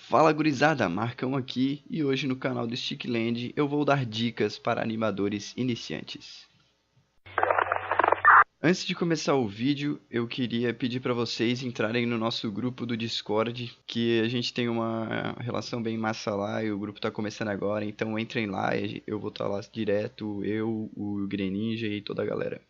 Fala gurizada, Marcão aqui e hoje no canal do Stickland eu vou dar dicas para animadores iniciantes. Antes de começar o vídeo, eu queria pedir para vocês entrarem no nosso grupo do Discord, que a gente tem uma relação bem massa lá e o grupo está começando agora, então entrem lá, eu vou estar lá direto, eu, o Greninja e toda a galera.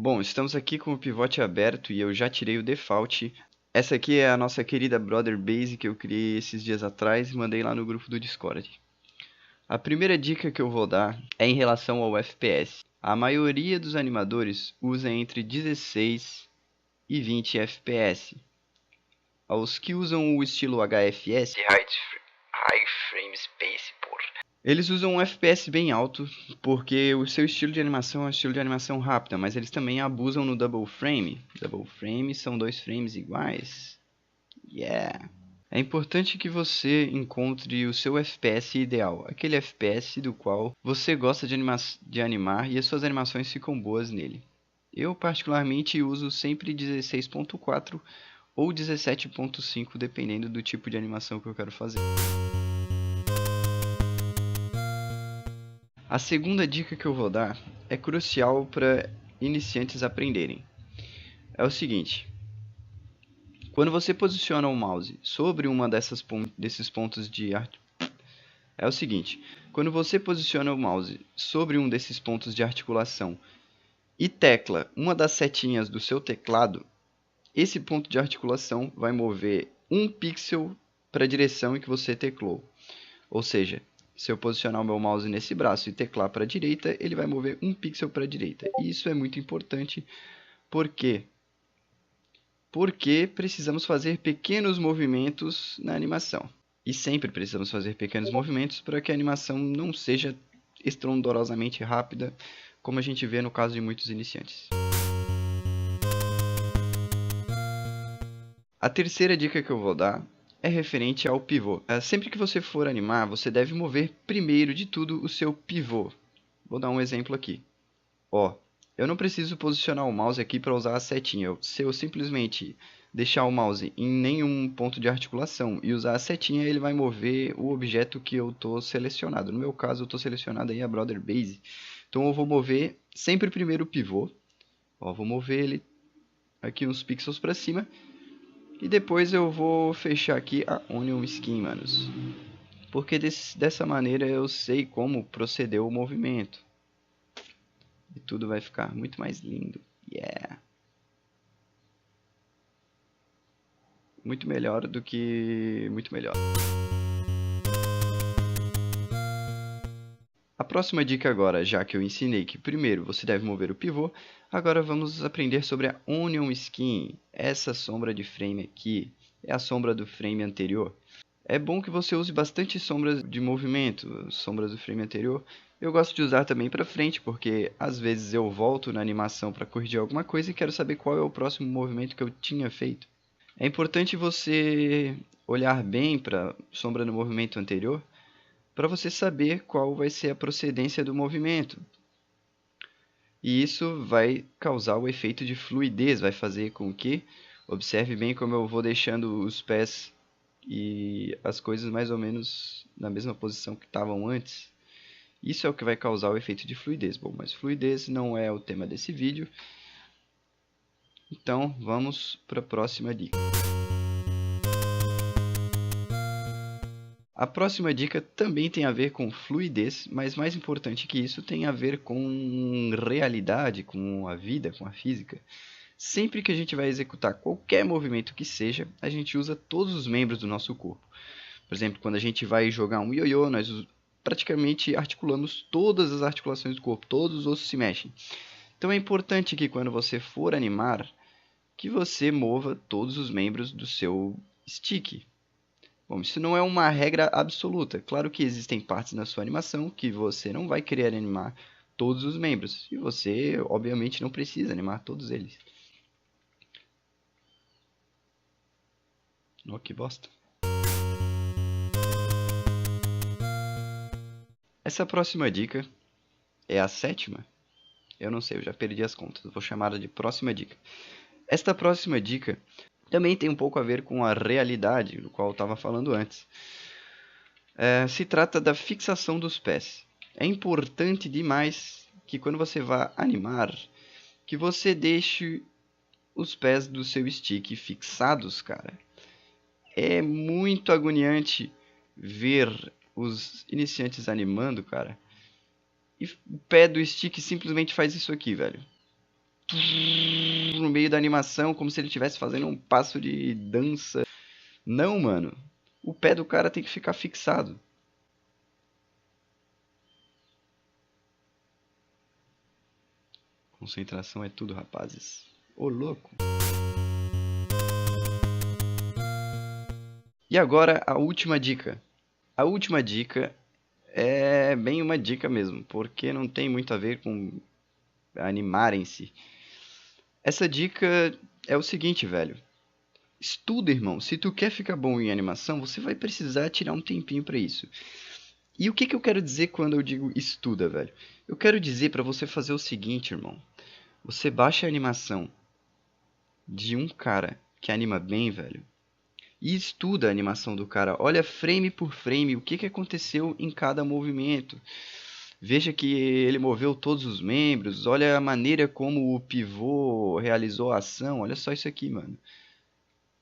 Bom, estamos aqui com o pivote aberto e eu já tirei o default. Essa aqui é a nossa querida Brother Base que eu criei esses dias atrás e mandei lá no grupo do Discord. A primeira dica que eu vou dar é em relação ao FPS. A maioria dos animadores usa entre 16 e 20 FPS. Aos que usam o estilo HFS, High Frame Space, eles usam um FPS bem alto, porque o seu estilo de animação é um estilo de animação rápida, mas eles também abusam no Double Frame. Double Frame são dois frames iguais. Yeah! É importante que você encontre o seu FPS ideal, aquele FPS do qual você gosta de animar e as suas animações ficam boas nele. Eu particularmente uso sempre 16.4 ou 17.5, dependendo do tipo de animação que eu quero fazer. A segunda dica que eu vou dar é crucial para iniciantes aprenderem. É o seguinte: quando você posiciona o mouse sobre uma desses pontos de articulação e tecla uma das setinhas do seu teclado, esse ponto de articulação vai mover um pixel para a direção em que você teclou. Ou seja, se eu posicionar o meu mouse nesse braço e teclar para a direita, ele vai mover um pixel para a direita. E isso é muito importante. Por quê? Porque precisamos fazer pequenos movimentos na animação. E sempre precisamos fazer pequenos movimentos para que a animação não seja estrondorosamente rápida, como a gente vê no caso de muitos iniciantes. A terceira dica que eu vou dar é referente ao pivô. Sempre que você for animar, você deve mover primeiro de tudo o seu pivô. Vou dar um exemplo aqui. Eu não preciso posicionar o mouse aqui para usar a setinha. Se eu simplesmente deixar o mouse em nenhum ponto de articulação e usar a setinha, ele vai mover o objeto que eu estou selecionado. No meu caso, eu estou selecionado aí a Brother Base. Então eu vou mover sempre primeiro o pivô. Vou mover ele aqui uns pixels para cima. E depois eu vou fechar aqui a Onion Skin, manos. Porque dessa maneira eu sei como proceder o movimento. E tudo vai ficar muito mais lindo. Yeah! Muito melhor do que... muito melhor. A próxima dica agora, já que eu ensinei que primeiro você deve mover o pivô, agora vamos aprender sobre a Onion Skin. Essa sombra de frame aqui é a sombra do frame anterior. É bom que você use bastante sombras de movimento, sombras do frame anterior. Eu gosto de usar também para frente, porque às vezes eu volto na animação para corrigir alguma coisa e quero saber qual é o próximo movimento que eu tinha feito. É importante você olhar bem para a sombra no movimento anterior, para você saber qual vai ser a procedência do movimento. E isso vai causar o efeito de fluidez, vai fazer com que, observe bem como eu vou deixando os pés e as coisas mais ou menos na mesma posição que estavam antes. Isso é o que vai causar o efeito de fluidez. Bom, mas fluidez não é o tema desse vídeo. Então, vamos para a próxima dica. A próxima dica também tem a ver com fluidez, mas mais importante que isso, tem a ver com realidade, com a vida, com a física. Sempre que a gente vai executar qualquer movimento que seja, a gente usa todos os membros do nosso corpo. Por exemplo, quando a gente vai jogar um ioiô, nós praticamente articulamos todas as articulações do corpo, todos os ossos se mexem. Então é importante que quando você for animar, que você mova todos os membros do seu stick. Bom, isso não é uma regra absoluta. Claro que existem partes na sua animação que você não vai querer animar todos os membros. E você, obviamente, não precisa animar todos eles. Que bosta. Essa próxima dica é a sétima? Eu não sei, eu já perdi as contas. Vou chamá-la de próxima dica. Esta próxima dica Também tem um pouco a ver com a realidade, do qual eu estava falando antes. Se trata da fixação dos pés. É importante demais que quando você vá animar, que você deixe os pés do seu stick fixados, cara. É muito agoniante ver os iniciantes animando, cara. E o pé do stick simplesmente faz isso aqui, velho. No meio da animação, como se ele estivesse fazendo um passo de dança. Não, mano. O pé do cara tem que ficar fixado. Concentração é tudo, rapazes. Ô, louco. E agora a última dica. A última dica é bem uma dica mesmo, porque não tem muito a ver com animar em si. Essa dica é o seguinte, velho. Estuda, irmão. Se tu quer ficar bom em animação, você vai precisar tirar um tempinho pra isso. E o que eu quero dizer quando eu digo estuda, velho? Eu quero dizer pra você fazer o seguinte, irmão. Você baixa a animação de um cara que anima bem, velho. E estuda a animação do cara. Olha frame por frame o que aconteceu em cada movimento. Veja que ele moveu todos os membros. Olha a maneira como o pivô realizou a ação. Olha só isso aqui, mano.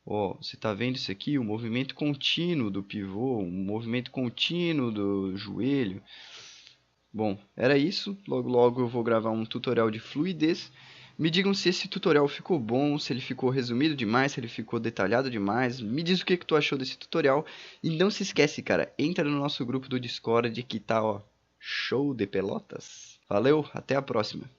Ó, você tá vendo isso aqui? O movimento contínuo do pivô, um movimento contínuo do joelho. Bom, era isso. Logo logo eu vou gravar um tutorial de fluidez. Me digam se esse tutorial ficou bom, se ele ficou resumido demais, se ele ficou detalhado demais. Me diz o que tu achou desse tutorial. E não se esquece, cara, entra no nosso grupo do Discord que tá, ó, show de pelotas. Valeu, até a próxima.